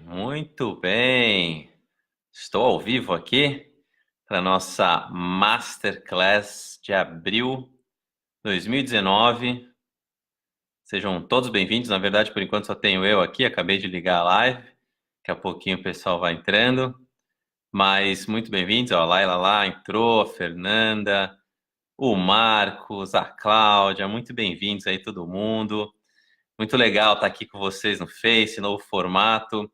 Muito bem, estou ao vivo aqui para nossa Masterclass de abril 2019. Sejam todos bem-vindos. Na verdade, por enquanto só tenho eu aqui, acabei de ligar a live. Daqui a pouquinho o pessoal vai entrando, mas muito bem-vindos. Ó, a Laila lá entrou, a Fernanda, o Marcos, a Cláudia, muito bem-vindos aí todo mundo. Muito legal estar aqui com vocês no Face, novo formato.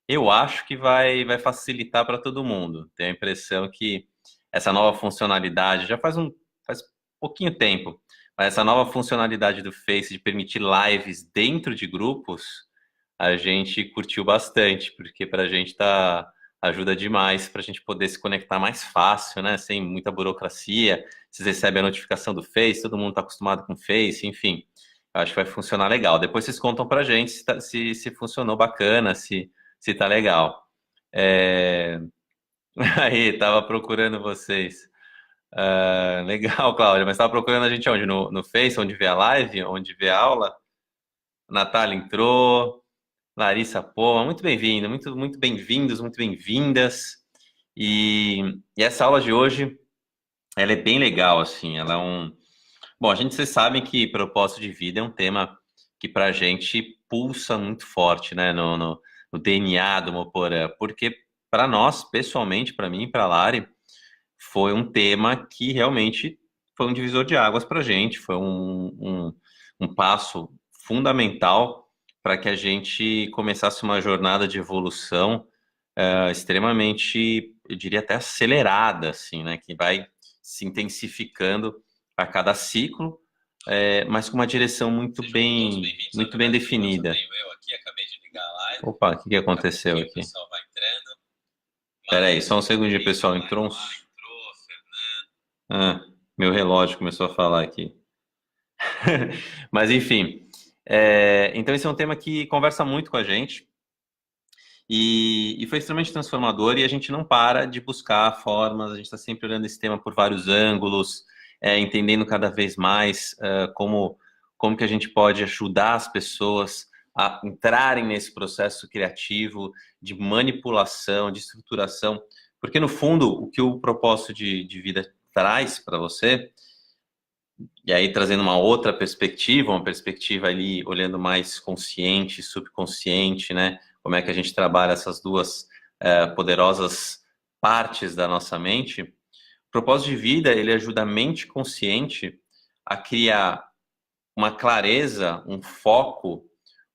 Eu acho que vai facilitar para todo mundo. Tenho a impressão que essa nova funcionalidade já faz pouquinho tempo, mas essa nova funcionalidade do Face de permitir lives dentro de grupos, a gente curtiu bastante, porque para a gente ajuda demais para a gente poder se conectar mais fácil, né? Sem muita burocracia. Vocês recebem a notificação do Face, todo mundo está acostumado com o Face, enfim. Eu acho que vai funcionar legal. Depois vocês contam para a gente se funcionou bacana, se tá legal. É... Aí, tava procurando vocês. Legal, Cláudia, mas tava procurando a gente onde? No Face, onde vê a live, onde vê a aula? Natália entrou, Larissa Poma, muito bem-vinda, muito bem-vindos, muito bem-vindas. E essa aula de hoje, ela é bem legal, assim, ela é um... Bom, vocês sabem que propósito de vida é um tema que pra gente pulsa muito forte, né, no DNA do Moporã, porque para nós, pessoalmente, para mim e para a Lari, foi um tema que realmente foi um divisor de águas para a gente, foi um passo fundamental para que a gente começasse uma jornada de evolução extremamente, eu diria até acelerada, assim, né, que vai se intensificando a cada ciclo, mas com uma direção muito bem definida. Opa, o que aconteceu aqui? Espera aí, só um segundinho, pessoal. Entrou uns... meu relógio começou a falar aqui. Mas, enfim. Então, esse é um tema que conversa muito com a gente e foi extremamente transformador e a gente não para de buscar formas, a gente está sempre olhando esse tema por vários ângulos, entendendo cada vez mais como que a gente pode ajudar as pessoas a entrarem nesse processo criativo de manipulação, de estruturação, porque no fundo o que o propósito de vida traz para você, e aí trazendo uma outra perspectiva, uma perspectiva ali olhando mais consciente, subconsciente, né? Como é que a gente trabalha essas duas poderosas partes da nossa mente. O propósito de vida, ele ajuda a mente consciente a criar uma clareza, um foco,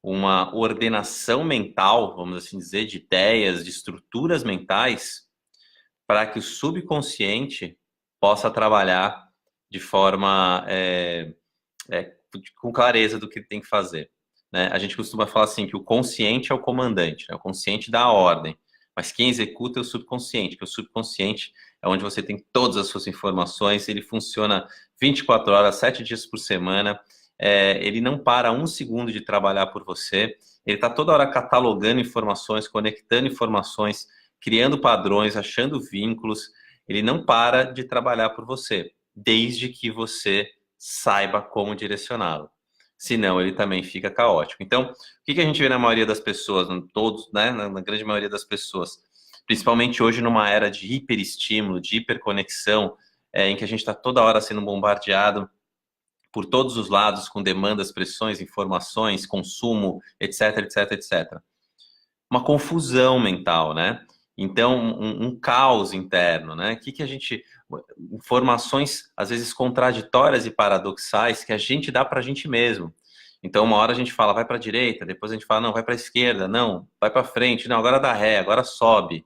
uma ordenação mental, vamos assim dizer, de ideias, de estruturas mentais, para que o subconsciente possa trabalhar de forma com clareza do que tem que fazer. Né? A gente costuma falar assim que o consciente é o comandante, né? O consciente dá a ordem, mas quem executa é o subconsciente, que o subconsciente é onde você tem todas as suas informações, ele funciona 24 horas, 7 dias por semana, ele não para um segundo de trabalhar por você, ele está toda hora catalogando informações, conectando informações, criando padrões, achando vínculos, ele não para de trabalhar por você, desde que você saiba como direcioná-lo. Senão, ele também fica caótico. Então, o que a gente vê na maioria das pessoas, todos, né, na grande maioria das pessoas, principalmente hoje numa era de hiperestímulo, de hiperconexão, em que a gente está toda hora sendo bombardeado por todos os lados, com demandas, pressões, informações, consumo, etc, etc, etc. Uma confusão mental, né? Então, um caos interno, né? Que a gente... Informações, às vezes, contraditórias e paradoxais que a gente dá para a gente mesmo. Então, uma hora a gente fala, vai para a direita, depois a gente fala, não, vai para a esquerda, não, vai para frente, não, agora dá ré, agora sobe.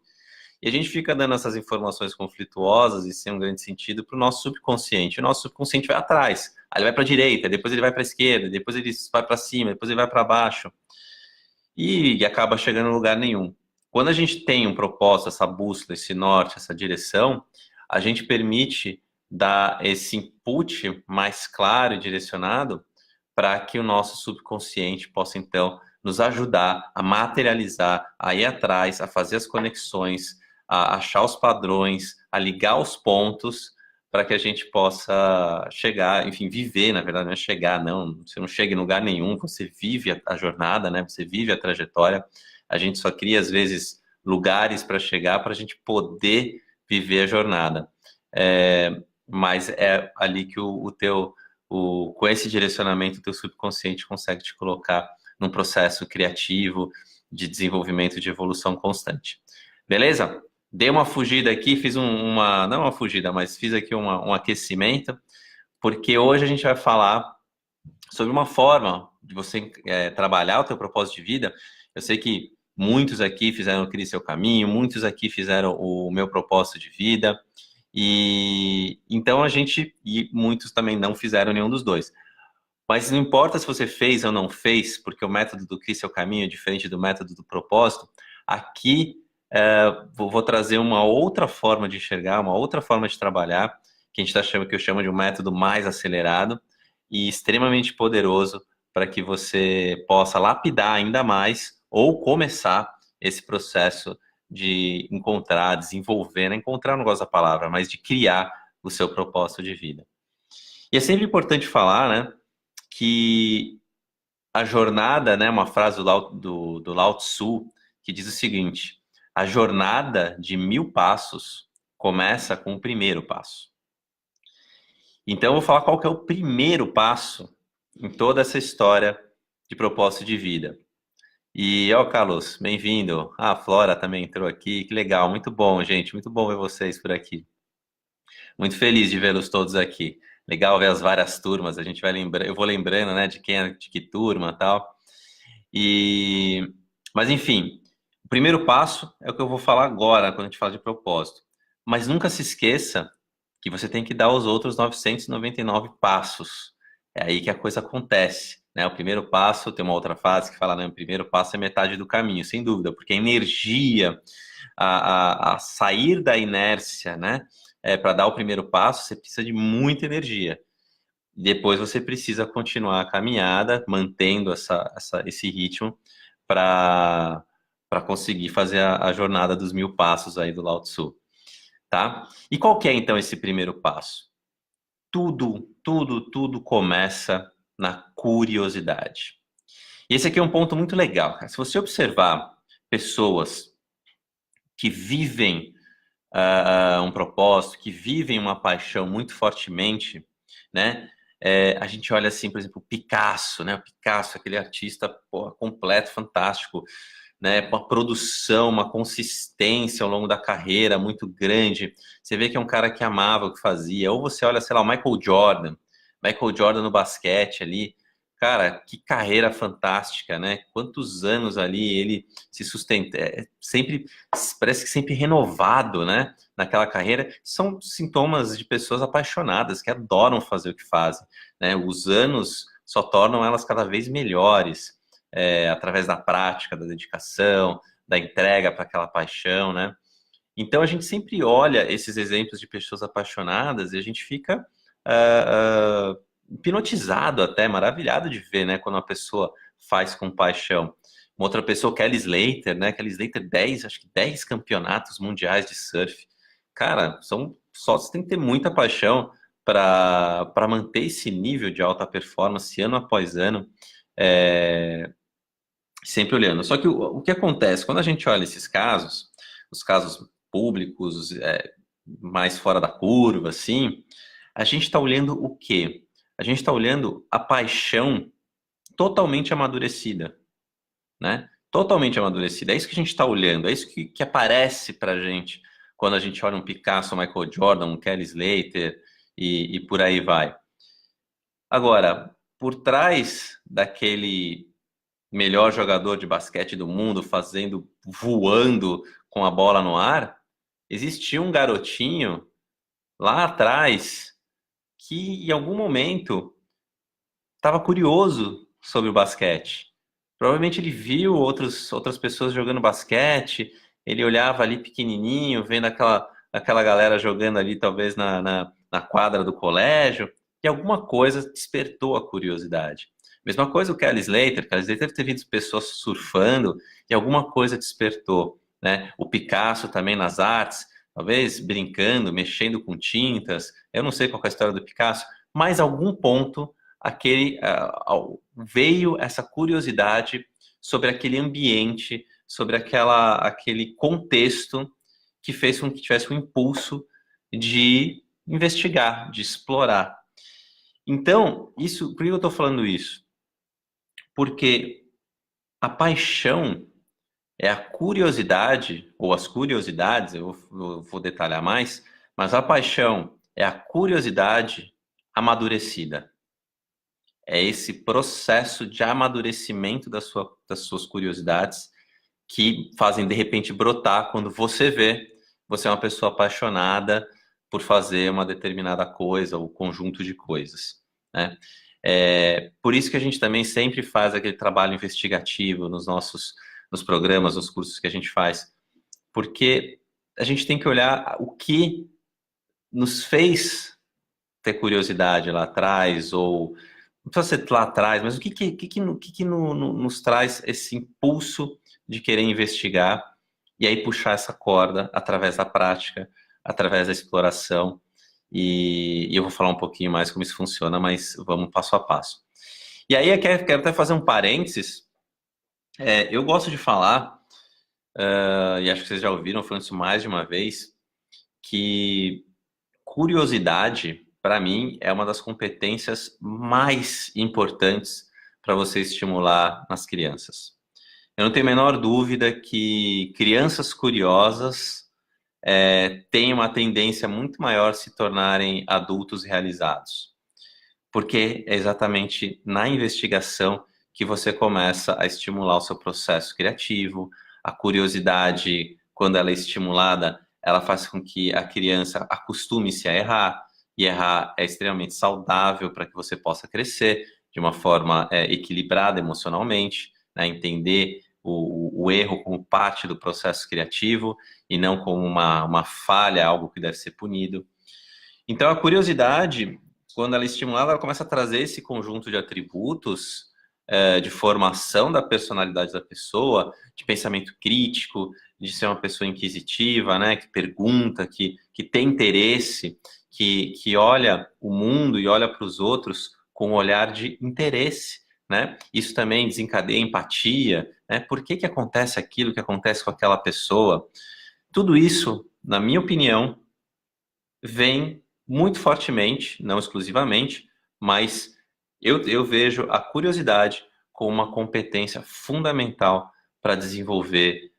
E a gente fica dando essas informações conflituosas e sem um grande sentido para o nosso subconsciente. O nosso subconsciente vai atrás. Aí ele vai para a direita, depois ele vai para a esquerda, depois ele vai para cima, depois ele vai para baixo. E acaba chegando em lugar nenhum. Quando a gente tem um propósito, essa bússola, esse norte, essa direção, a gente permite dar esse input mais claro e direcionado para que o nosso subconsciente possa, então, nos ajudar a materializar, a ir atrás, a fazer as conexões, a achar os padrões, a ligar os pontos para que a gente possa chegar, enfim, viver, na verdade, não é chegar, não, você não chega em lugar nenhum, você vive a jornada, né, você vive a trajetória, A gente só cria, às vezes, lugares para chegar para a gente poder viver a jornada. Mas é ali que com esse direcionamento, o teu subconsciente consegue te colocar num processo criativo de desenvolvimento, de evolução constante. Beleza? Dei uma fugida aqui, fiz não uma fugida, mas fiz aqui um aquecimento, porque hoje a gente vai falar sobre uma forma de você trabalhar o teu propósito de vida. Eu sei que muitos aqui fizeram o Crie Seu Caminho, muitos aqui fizeram o Meu Propósito de Vida, e muitos também não fizeram nenhum dos dois. Mas não importa se você fez ou não fez, porque o método do Crie Seu Caminho é diferente do método do propósito. Aqui vou trazer uma outra forma de enxergar, uma outra forma de trabalhar, que eu chamo de um método mais acelerado e extremamente poderoso para que você possa lapidar ainda mais ou começar esse processo de encontrar, desenvolver, não encontrar, não gosto da palavra, mas de criar o seu propósito de vida. E é sempre importante falar, né, que a jornada, né, uma frase do Lao Tzu, que diz o seguinte: a jornada de 1000 passos começa com o primeiro passo. Então, eu vou falar qual que é o primeiro passo em toda essa história de propósito de vida. E, Carlos, bem-vindo. A Flora também entrou aqui, que legal, muito bom, gente, muito bom ver vocês por aqui. Muito feliz de vê-los todos aqui. Legal ver as várias turmas, a gente vai lembrando, eu vou lembrando, né, de quem é de que turma e tal. Mas, enfim, o primeiro passo é o que eu vou falar agora, quando a gente fala de propósito. Mas nunca se esqueça que você tem que dar os outros 999 passos. É aí que a coisa acontece, né? O primeiro passo, tem uma outra frase que fala, né? O primeiro passo é metade do caminho, sem dúvida, porque a energia, a sair da inércia, né? Para dar o primeiro passo, você precisa de muita energia. Depois você precisa continuar a caminhada, mantendo esse ritmo para conseguir fazer a jornada dos 1000 passos aí do Lao Tzu, tá? E qual que é então esse primeiro passo? Tudo começa na curiosidade. E esse aqui é um ponto muito legal, cara. Se você observar pessoas que vivem um propósito, que vivem uma paixão muito fortemente, né? A gente olha assim, por exemplo, o Picasso, né? O Picasso, aquele artista completo, fantástico, né? Uma produção, uma consistência ao longo da carreira muito grande. Você vê que é um cara que amava o que fazia. Ou você olha, sei lá, o Michael Jordan no basquete ali. Cara, que carreira fantástica, né? Quantos anos ali ele se sustenta, sempre, parece que sempre renovado, né? Naquela carreira. São sintomas de pessoas apaixonadas, que adoram fazer o que fazem, né? Os anos só tornam elas cada vez melhores, através da prática, da dedicação, da entrega para aquela paixão, né? Então a gente sempre olha esses exemplos de pessoas apaixonadas e a gente fica hipnotizado até, maravilhado de ver, né, quando uma pessoa faz com paixão. Uma outra pessoa, Kelly Slater, né, Kelly Slater, acho que 10 campeonatos mundiais de surf. Cara, só você tem que ter muita paixão para manter esse nível de alta performance ano após ano, sempre olhando. Só que o que acontece, quando a gente olha esses casos, os casos públicos, mais fora da curva, assim, a gente está olhando o quê? A gente está olhando a paixão totalmente amadurecida, né? Totalmente amadurecida. É isso que a gente está olhando, é isso que aparece para a gente quando a gente olha um Picasso, um Michael Jordan, um Kelly Slater e por aí vai. Agora, por trás daquele melhor jogador de basquete do mundo voando com a bola no ar, existia um garotinho lá atrás que em algum momento estava curioso sobre o basquete. Provavelmente ele viu outras pessoas jogando basquete, ele olhava ali pequenininho, vendo aquela galera jogando ali, talvez na quadra do colégio, e alguma coisa despertou a curiosidade. Mesma coisa o Kelly Slater deve ter visto pessoas surfando e alguma coisa despertou, né? O Picasso também nas artes, talvez brincando, mexendo com tintas, eu não sei qual é a história do Picasso, mas algum ponto veio essa curiosidade sobre aquele ambiente, sobre aquele contexto que fez com que tivesse um impulso de investigar, de explorar. Então, por que eu estou falando isso? Porque a paixão é a curiosidade, ou as curiosidades, eu vou detalhar mais, mas a paixão é a curiosidade amadurecida. É esse processo de amadurecimento das suas curiosidades que fazem, de repente, brotar quando você é uma pessoa apaixonada por fazer uma determinada coisa ou conjunto de coisas, né? Por isso que a gente também sempre faz aquele trabalho investigativo nos programas, nos cursos que a gente faz, porque a gente tem que olhar o que nos fez ter curiosidade lá atrás, ou não precisa ser lá atrás, mas o que nos traz esse impulso de querer investigar e aí puxar essa corda através da prática, através da exploração. E eu vou falar um pouquinho mais como isso funciona, mas vamos passo a passo. E aí eu quero até fazer um parênteses. Eu gosto de falar, e acho que vocês já ouviram falando isso mais de uma vez, que curiosidade, para mim, é uma das competências mais importantes para você estimular nas crianças. Eu não tenho a menor dúvida que crianças curiosas têm uma tendência muito maior a se tornarem adultos realizados. Porque é exatamente na investigação que você começa a estimular o seu processo criativo, a curiosidade, quando ela é estimulada, ela faz com que a criança acostume-se a errar, e errar é extremamente saudável para que você possa crescer de uma forma equilibrada emocionalmente, né? Entender o erro como parte do processo criativo e não como uma falha, algo que deve ser punido. Então, a curiosidade, quando ela é estimulada, ela começa a trazer esse conjunto de atributos de formação da personalidade da pessoa, de pensamento crítico, de ser uma pessoa inquisitiva, né, que pergunta, que tem interesse, que olha o mundo e olha para os outros com um olhar de interesse, né? Isso também desencadeia empatia, né? Por que acontece aquilo que acontece com aquela pessoa? Tudo isso, na minha opinião, vem muito fortemente, não exclusivamente, mas eu vejo a curiosidade como uma competência fundamental para desenvolver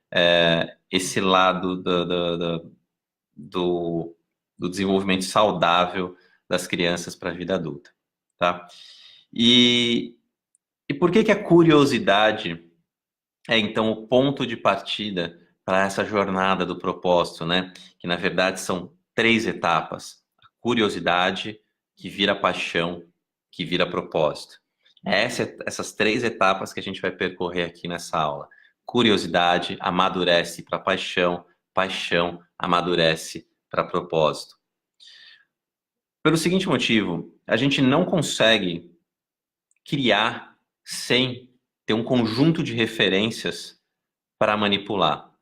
esse lado do desenvolvimento saudável das crianças para a vida adulta, tá? E por que a curiosidade é, então, o ponto de partida para essa jornada do propósito, né? Que, na verdade, são 3 etapas. A curiosidade, que vira paixão, que vira propósito. Essas 3 etapas que a gente vai percorrer aqui nessa aula. Curiosidade amadurece para paixão, paixão amadurece para propósito. Pelo seguinte motivo, a gente não consegue criar sem ter um conjunto de referências para manipular.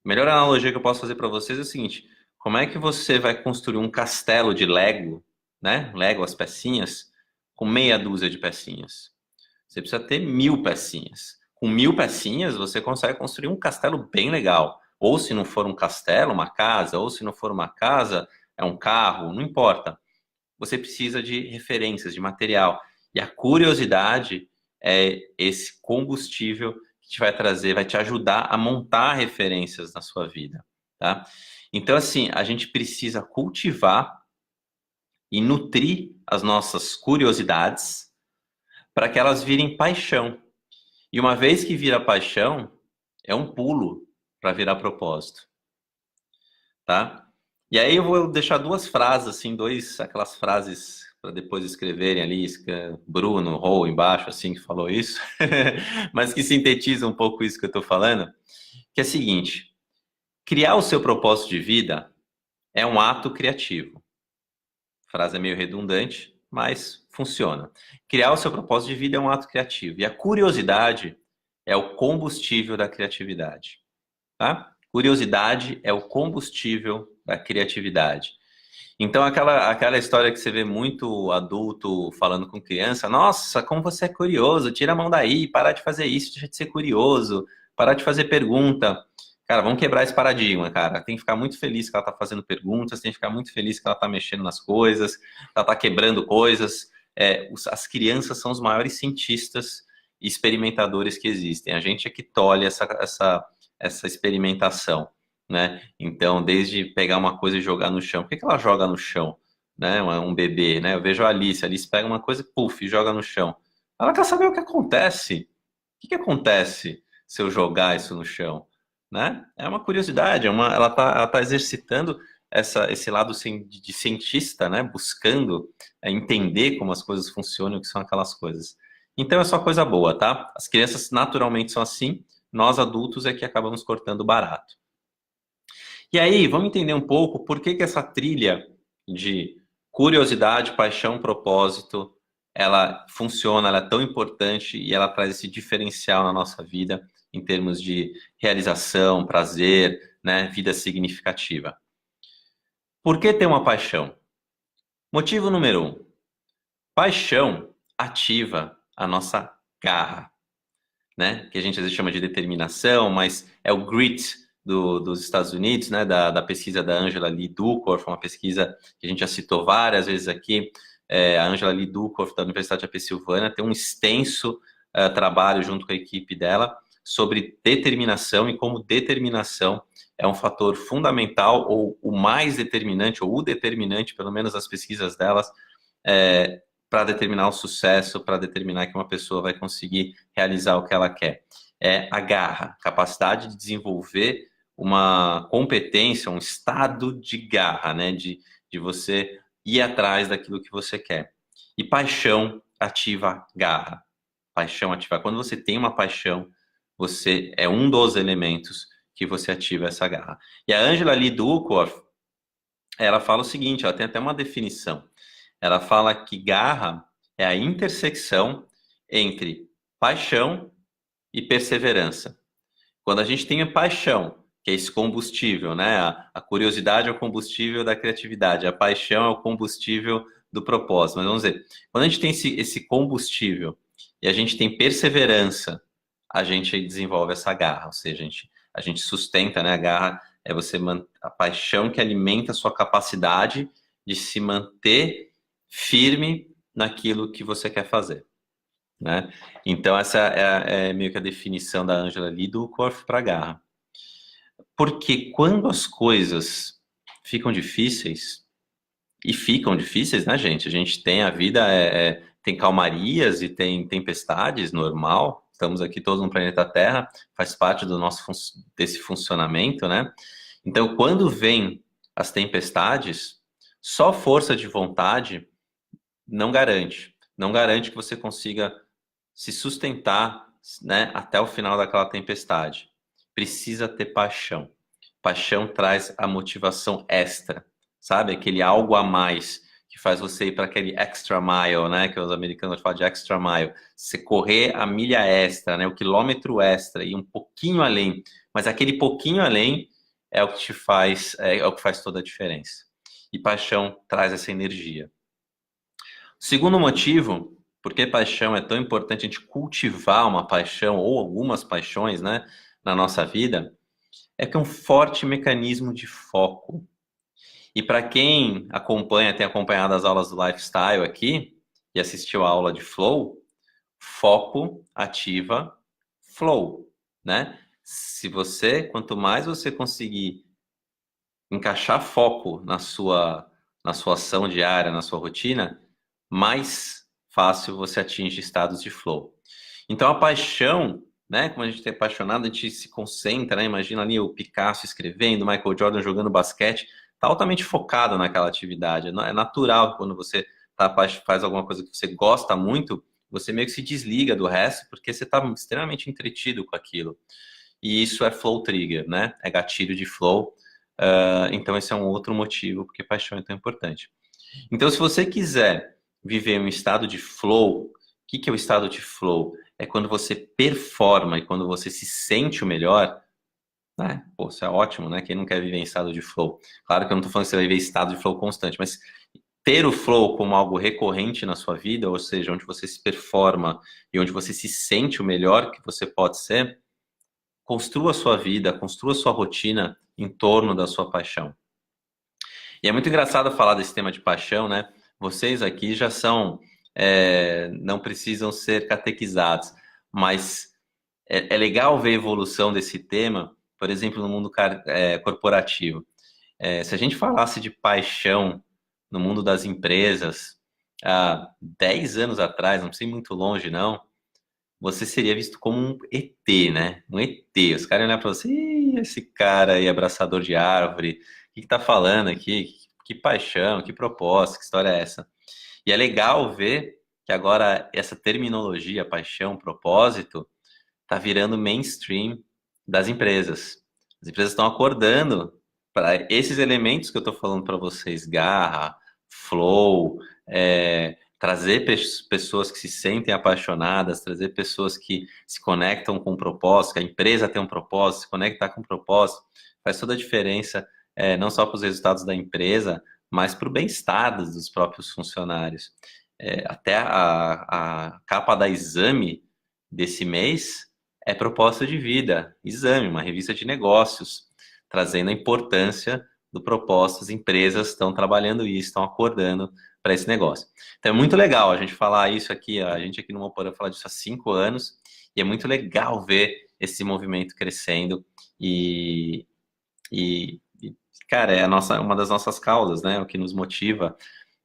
A melhor analogia que eu posso fazer para vocês é o seguinte: como é que você vai construir um castelo de Lego, né? Lego, as pecinhas, com meia dúzia de pecinhas? Você precisa ter 1000 pecinhas. Com 1000 pecinhas, você consegue construir um castelo bem legal. Ou se não for um castelo, uma casa, ou se não for uma casa, é um carro, não importa. Você precisa de referências, de material. E a curiosidade é esse combustível que te vai trazer, vai te ajudar a montar referências na sua vida, tá? Então, assim, a gente precisa cultivar e nutrir as nossas curiosidades para que elas virem paixão. E uma vez que vira paixão, é um pulo para virar propósito, tá? E aí eu vou deixar 2 frases, assim, aquelas frases para depois escreverem ali, Bruno, Rô, embaixo, assim, que falou isso, mas que sintetiza um pouco isso que eu estou falando, que é o seguinte: criar o seu propósito de vida é um ato criativo. A frase é meio redundante, mas funciona. Criar o seu propósito de vida é um ato criativo, e a curiosidade é o combustível da criatividade, tá? Curiosidade é o combustível da criatividade. Então, aquela história que você vê muito adulto falando com criança: nossa, como você é curioso, tira a mão daí, para de fazer isso, deixa de ser curioso. parar de fazer pergunta. Cara, vamos quebrar esse paradigma, cara. Tem que ficar muito feliz que ela tá fazendo perguntas, tem que ficar muito feliz que ela tá mexendo nas coisas, que ela tá quebrando coisas. As crianças são os maiores cientistas e experimentadores que existem. A gente é que tolhe essa experimentação, né? Então, desde pegar uma coisa e jogar no chão. Por que ela joga no chão? Né? Um bebê, né? Eu vejo a Alice pega uma coisa, puf, e joga no chão. Ela quer saber o que acontece. O que acontece se eu jogar isso no chão? Né? É uma curiosidade, ela tá exercitando esse lado de cientista, né? Buscando entender como as coisas funcionam, o que são aquelas coisas. Então é só coisa boa, tá? As crianças naturalmente são assim, nós adultos é que acabamos cortando barato. E aí, vamos entender um pouco por que essa trilha de curiosidade, paixão, propósito, ela funciona, ela é tão importante e ela traz esse diferencial na nossa vida em termos de realização, prazer, né, vida significativa. Por que ter uma paixão? Motivo número 1. Paixão ativa a nossa garra, né? Que a gente às vezes chama de determinação, mas é o grit dos Estados Unidos, né? Da pesquisa da Angela Lee Duckworth, uma pesquisa que a gente já citou várias vezes aqui. A Angela Lee Duckworth, da Universidade da Pensilvânia, tem um extenso trabalho junto com a equipe dela sobre determinação e como determinação é um fator fundamental, ou o mais determinante, ou o determinante, pelo menos as pesquisas delas, para determinar o sucesso, para determinar que uma pessoa vai conseguir realizar o que ela quer. É a garra, capacidade de desenvolver uma competência, um estado de garra, né? De você ir atrás daquilo que você quer. E paixão ativa garra. Paixão ativa. Quando você tem uma paixão, você é um dos elementos que você ativa essa garra. E a Angela Lee Duckworth, ela fala o seguinte, ela tem até uma definição. Ela fala que garra é a intersecção entre paixão e perseverança. Quando a gente tem a paixão, que é esse combustível, né? A curiosidade é o combustível da criatividade, a paixão é o combustível do propósito. Mas vamos dizer, quando a gente tem esse combustível e a gente tem perseverança, a gente desenvolve essa garra, ou seja, a gente sustenta, né? A garra é a paixão que alimenta a sua capacidade de se manter firme naquilo que você quer fazer, né? Então essa é meio que a definição da Angela Lee Duckworth para garra. Porque quando as coisas ficam difíceis, e ficam difíceis, né, gente? A gente tem a vida, tem calmarias e tem tempestades, normal. Estamos aqui todos no planeta Terra, faz parte do desse funcionamento, né? Então, quando vem as tempestades, só força de vontade não garante. Não garante que você consiga se sustentar, né, até o final daquela tempestade. Precisa ter paixão. Paixão traz a motivação extra, sabe? Aquele algo a mais que faz você ir para aquele extra mile, né? Que os americanos falam de extra mile. Você correr a milha extra, né? O quilômetro extra e um pouquinho além. Mas aquele pouquinho além é o que te faz, é o que faz toda a diferença. E paixão traz essa energia. O segundo motivo, por que paixão é tão importante a gente cultivar uma paixão ou algumas paixões, né, na nossa vida, é que é um forte mecanismo de foco. E para quem acompanha, tem acompanhado as aulas do Lifestyle aqui e assistiu a aula de Flow, foco ativa Flow, né? Quanto mais você conseguir encaixar foco na sua ação diária, na sua rotina, mais fácil você atinge estados de flow. Então a paixão, né? Como a gente é apaixonado, a gente se concentra, né? Imagina ali o Picasso escrevendo, Michael Jordan jogando basquete, tá altamente focado naquela atividade. É natural que quando você faz alguma coisa que você gosta muito, você meio que se desliga do resto, porque você está extremamente entretido com aquilo. E isso é flow trigger, né? É gatilho de flow. Então esse é um outro motivo porque paixão é tão importante. Então, se você quiser viver um estado de flow, o que é o estado de flow? É quando você performa e quando você se sente o melhor, né? Pô, isso é ótimo, né? Quem não quer viver em estado de flow? Claro que eu não estou falando que você vai viver em estado de flow constante, mas ter o flow como algo recorrente na sua vida, ou seja, onde você se performa e onde você se sente o melhor que você pode ser, construa a sua vida, construa a sua rotina em torno da sua paixão. E é muito engraçado falar desse tema de paixão, né? Vocês aqui já são, não precisam ser catequizados, mas é legal ver a evolução desse tema, por exemplo, no mundo corporativo. Se a gente falasse de paixão no mundo das empresas, há 10 anos atrás, não sei muito longe não, você seria visto como um ET, né? Um ET. Os caras iam olhar para você, "Ih, esse cara aí, abraçador de árvore, o que tá falando aqui? Que paixão, que proposta, que história é essa?" E é legal ver que agora essa terminologia, paixão, propósito, tá virando mainstream das empresas. As empresas estão acordando para esses elementos que eu estou falando para vocês, garra, flow, trazer pessoas que se sentem apaixonadas, trazer pessoas que se conectam com o propósito, que a empresa tem um propósito, se conectar com o propósito, faz toda a diferença, não só para os resultados da empresa, mas para o bem-estar dos próprios funcionários. Até a capa da Exame desse mês é Propósito de Vida, Exame, uma revista de negócios, trazendo a importância do propósito. As empresas estão trabalhando isso, estão acordando para esse negócio. Então é muito legal a gente falar isso aqui, a gente aqui no Moporã fala disso há 5 anos, e é muito legal ver esse movimento crescendo cara, é uma das nossas causas, né? O que nos motiva,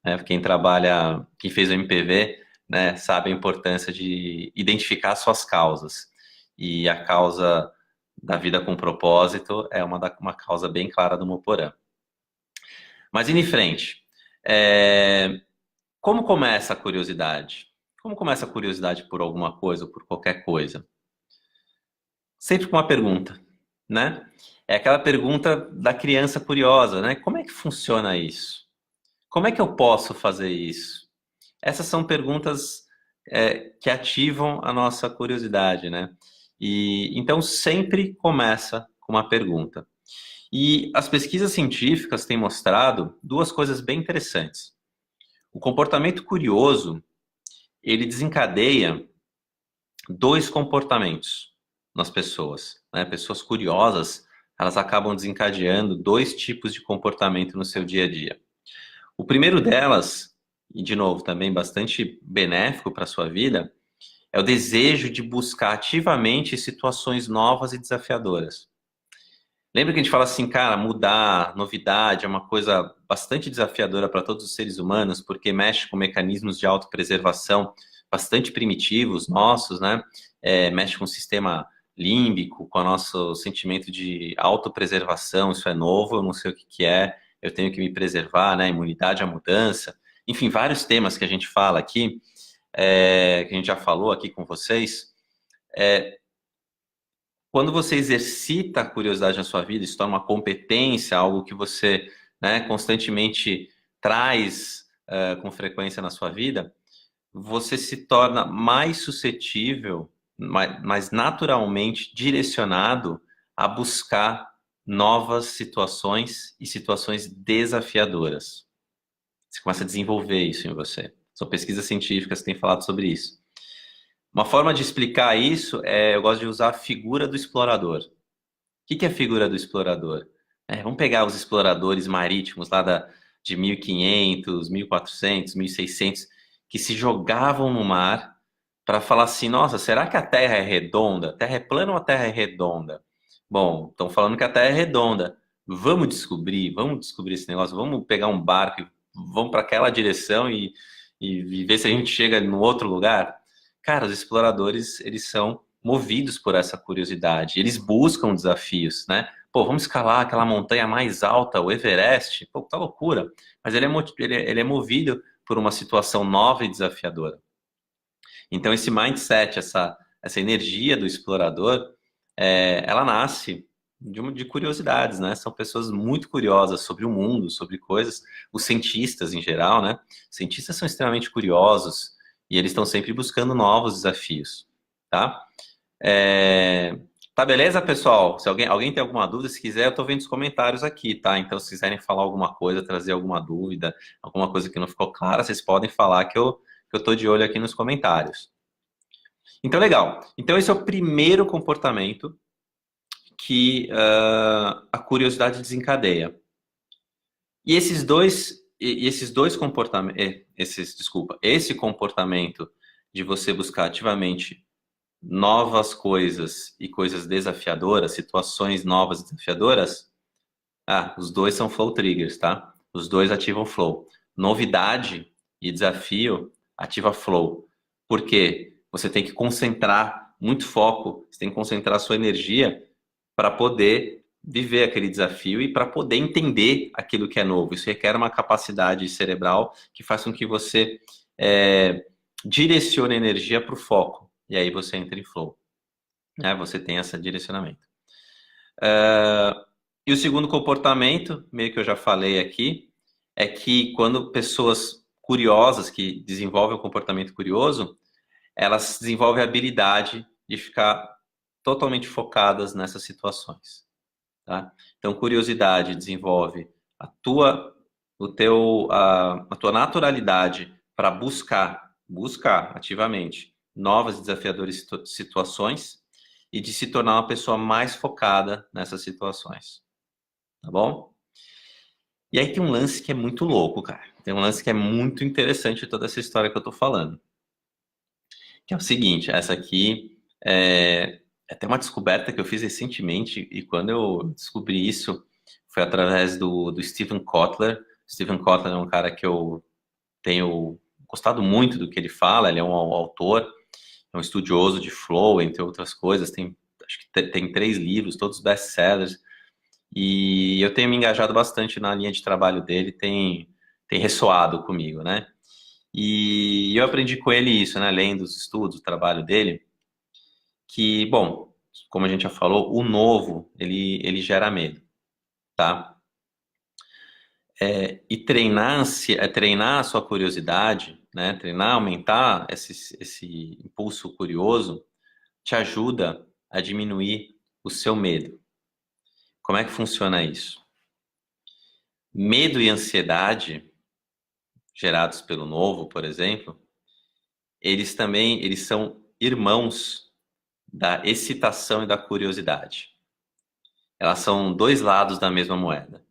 né? Quem trabalha, quem fez o MPV, né, sabe a importância de identificar suas causas. E a causa da vida com propósito é uma causa bem clara do Moporã. Mas indo em frente, como começa a curiosidade? Como começa a curiosidade por alguma coisa ou por qualquer coisa? Sempre com uma pergunta, né? É aquela pergunta da criança curiosa, né? Como é que funciona isso? Como é que eu posso fazer isso? Essas são perguntas que ativam a nossa curiosidade, né? E então sempre começa com uma pergunta. E as pesquisas científicas têm mostrado duas coisas bem interessantes. O comportamento curioso, ele desencadeia dois comportamentos nas pessoas, né? Pessoas curiosas, elas acabam desencadeando dois tipos de comportamento no seu dia a dia. O primeiro delas, e de novo também bastante benéfico para a sua vida, é o desejo de buscar ativamente situações novas e desafiadoras. Lembra que a gente fala assim, cara, mudar, novidade é uma coisa bastante desafiadora para todos os seres humanos, porque mexe com mecanismos de autopreservação bastante primitivos nossos, né? Mexe com o sistema límbico, com o nosso sentimento de autopreservação, isso é novo, eu não sei o que é, eu tenho que me preservar, né? Imunidade à mudança, enfim, vários temas que a gente fala aqui, que a gente já falou aqui com vocês. Quando você exercita a curiosidade na sua vida, isso torna uma competência, algo que você, né, constantemente traz com frequência na sua vida, você se torna mais suscetível, mais naturalmente direcionado a buscar novas situações e situações desafiadoras. Você começa a desenvolver isso em você. São pesquisas científicas que têm falado sobre isso. Uma forma de explicar isso eu gosto de usar a figura do explorador. O que é a figura do explorador? Vamos pegar os exploradores marítimos lá de 1500, 1400, 1600, que se jogavam no mar para falar assim, nossa, será que a Terra é redonda? A Terra é plana ou a Terra é redonda? Bom, estão falando que a Terra é redonda. Vamos descobrir esse negócio, vamos pegar um barco e vamos para aquela direção e ver se a gente chega no outro lugar. Cara, os exploradores, eles são movidos por essa curiosidade, eles buscam desafios, né? Pô, vamos escalar aquela montanha mais alta, o Everest, pô, tá loucura. Mas ele é movido por uma situação nova e desafiadora. Então, esse mindset, essa energia do explorador, ela nasce de curiosidades, né? São pessoas muito curiosas sobre o mundo, sobre coisas. Os cientistas, em geral, né? Os cientistas são extremamente curiosos e eles estão sempre buscando novos desafios, tá? Tá beleza, pessoal? Se alguém tem alguma dúvida, se quiser, eu tô vendo os comentários aqui, tá? Então, se quiserem falar alguma coisa, trazer alguma dúvida, alguma coisa que não ficou clara, vocês podem falar que eu tô de olho aqui nos comentários. Então, legal. Então, esse é o primeiro comportamento que a curiosidade desencadeia. E esses dois comportamentos, esse comportamento de você buscar ativamente novas coisas e coisas desafiadoras, situações novas e desafiadoras, os dois são flow triggers, tá? Os dois ativam flow. Novidade e desafio ativa flow. Por quê? Você tem que concentrar muito foco, você tem que concentrar sua energia para poder viver aquele desafio e para poder entender aquilo que é novo. Isso requer uma capacidade cerebral que faz com que você direcione a energia para o foco. E aí você entra em flow. Né? Você tem esse direcionamento. E o segundo comportamento, meio que eu já falei aqui, é que quando pessoas curiosas, que desenvolvem o comportamento curioso, elas desenvolvem a habilidade de ficar totalmente focadas nessas situações. Tá? Então, curiosidade desenvolve a tua naturalidade para buscar ativamente novas e desafiadoras situações e de se tornar uma pessoa mais focada nessas situações. Tá bom? E aí tem um lance que é muito louco, cara. Tem um lance que é muito interessante de toda essa história que eu tô falando. Que é o seguinte, essa aqui é até uma descoberta que eu fiz recentemente, e quando eu descobri isso, foi através do Steven Kotler. Steven Kotler é um cara que eu tenho gostado muito do que ele fala, ele é um autor, é um estudioso de flow, entre outras coisas, acho que tem 3 livros, todos best-sellers, e eu tenho me engajado bastante na linha de trabalho dele, tem ressoado comigo, né? E eu aprendi com ele isso, né? Lendo os estudos, o trabalho dele, que, bom, como a gente já falou, o novo, ele gera medo, tá? E treinar a sua curiosidade, né? Treinar, aumentar esse impulso curioso, te ajuda a diminuir o seu medo. Como é que funciona isso? Medo e ansiedade gerados pelo novo, por exemplo, eles são irmãos da excitação e da curiosidade. Elas são 2 lados da mesma moeda.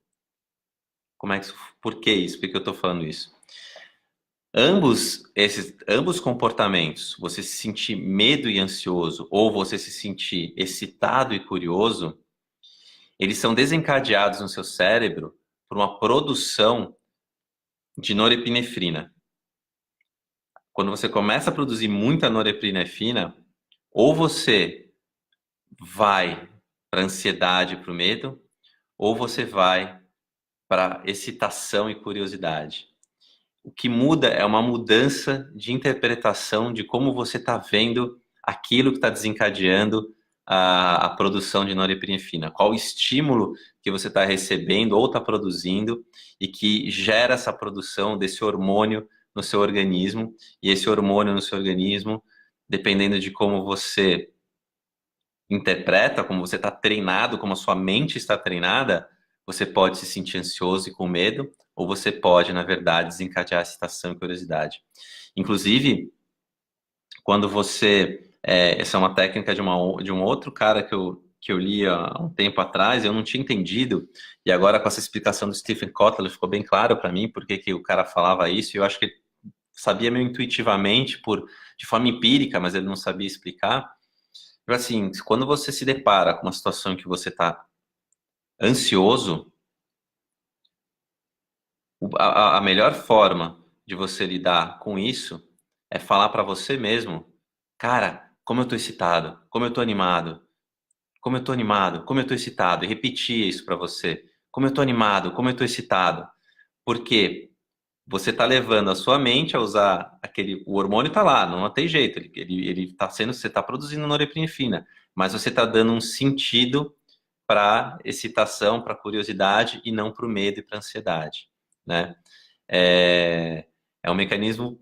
Por que isso? Por que eu estou falando isso? Ambos comportamentos, você se sentir medo e ansioso ou você se sentir excitado e curioso, eles são desencadeados no seu cérebro por uma produção de norepinefrina. Quando você começa a produzir muita norepinefrina, ou você vai para a ansiedade e para o medo, ou você vai para excitação e curiosidade. O que muda é uma mudança de interpretação de como você está vendo aquilo que está desencadeando a produção de norepinefrina. Qual o estímulo que você está recebendo ou está produzindo e que gera essa produção desse hormônio no seu organismo. E esse hormônio no seu organismo, dependendo de como você interpreta, como você está treinado, como a sua mente está treinada, você pode se sentir ansioso e com medo, ou você pode, na verdade, desencadear excitação e curiosidade. Inclusive, quando você... essa é uma técnica de um outro cara que eu li há um tempo atrás, eu não tinha entendido, e agora com essa explicação do Stephen Kotler ficou bem claro para mim porque que o cara falava isso, e eu acho que ele sabia meio intuitivamente, de forma empírica, mas ele não sabia explicar. Assim, quando você se depara com uma situação em que você está ansioso, a melhor forma de você lidar com isso é falar para você mesmo, cara, como eu tô excitado, como eu tô animado, como eu tô animado, como eu tô excitado, e repetir isso para você, como eu tô animado, como eu tô excitado, porque você tá levando a sua mente a usar o hormônio tá lá, não tem jeito, ele tá você tá produzindo norepinefrina, mas você tá dando um sentido para excitação, para curiosidade e não para o medo e para a ansiedade, né? É um mecanismo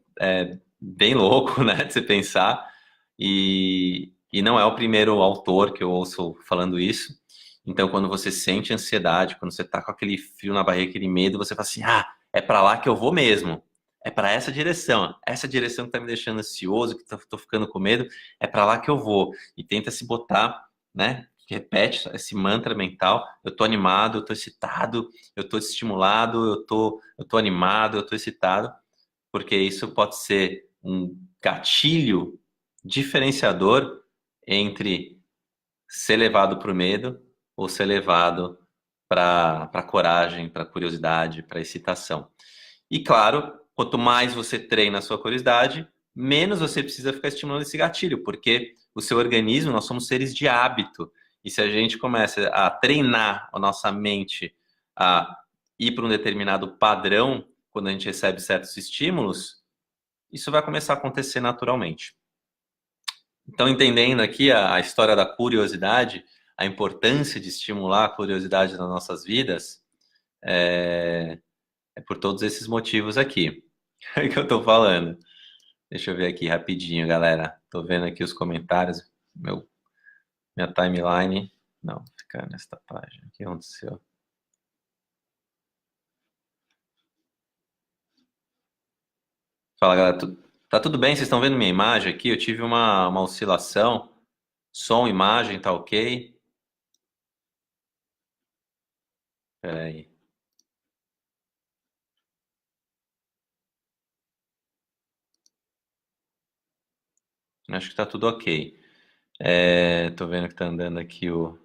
bem louco, né, de você pensar, e não é o primeiro autor que eu ouço falando isso. Então, quando você sente ansiedade, quando você tá com aquele frio na barriga, aquele medo, você fala assim, é para lá que eu vou mesmo. É para essa direção que tá me deixando ansioso, que tô ficando com medo, é para lá que eu vou. E tenta se botar, né, repete esse mantra mental. Eu tô animado, eu tô excitado, eu tô estimulado, eu tô animado, eu tô excitado, porque isso pode ser um gatilho diferenciador entre ser levado para o medo ou ser levado para a coragem, para a curiosidade, para a excitação. E claro, quanto mais você treina a sua curiosidade, menos você precisa ficar estimulando esse gatilho, porque o seu organismo, nós somos seres de hábito. E se a gente começa a treinar a nossa mente a ir para um determinado padrão quando a gente recebe certos estímulos, isso vai começar a acontecer naturalmente. Então, entendendo aqui a história da curiosidade, a importância de estimular a curiosidade nas nossas vidas, é, é por todos esses motivos aqui que eu tô falando. Deixa eu ver aqui rapidinho, galera. Tô vendo aqui os comentários. Minha timeline. Não, fica nesta página. O que aconteceu? Fala, galera. Tá tudo bem? Vocês estão vendo minha imagem aqui? Eu tive uma oscilação. Som, imagem, tá ok? Pera aí. Acho que tá tudo ok. Tô vendo que tá andando aqui o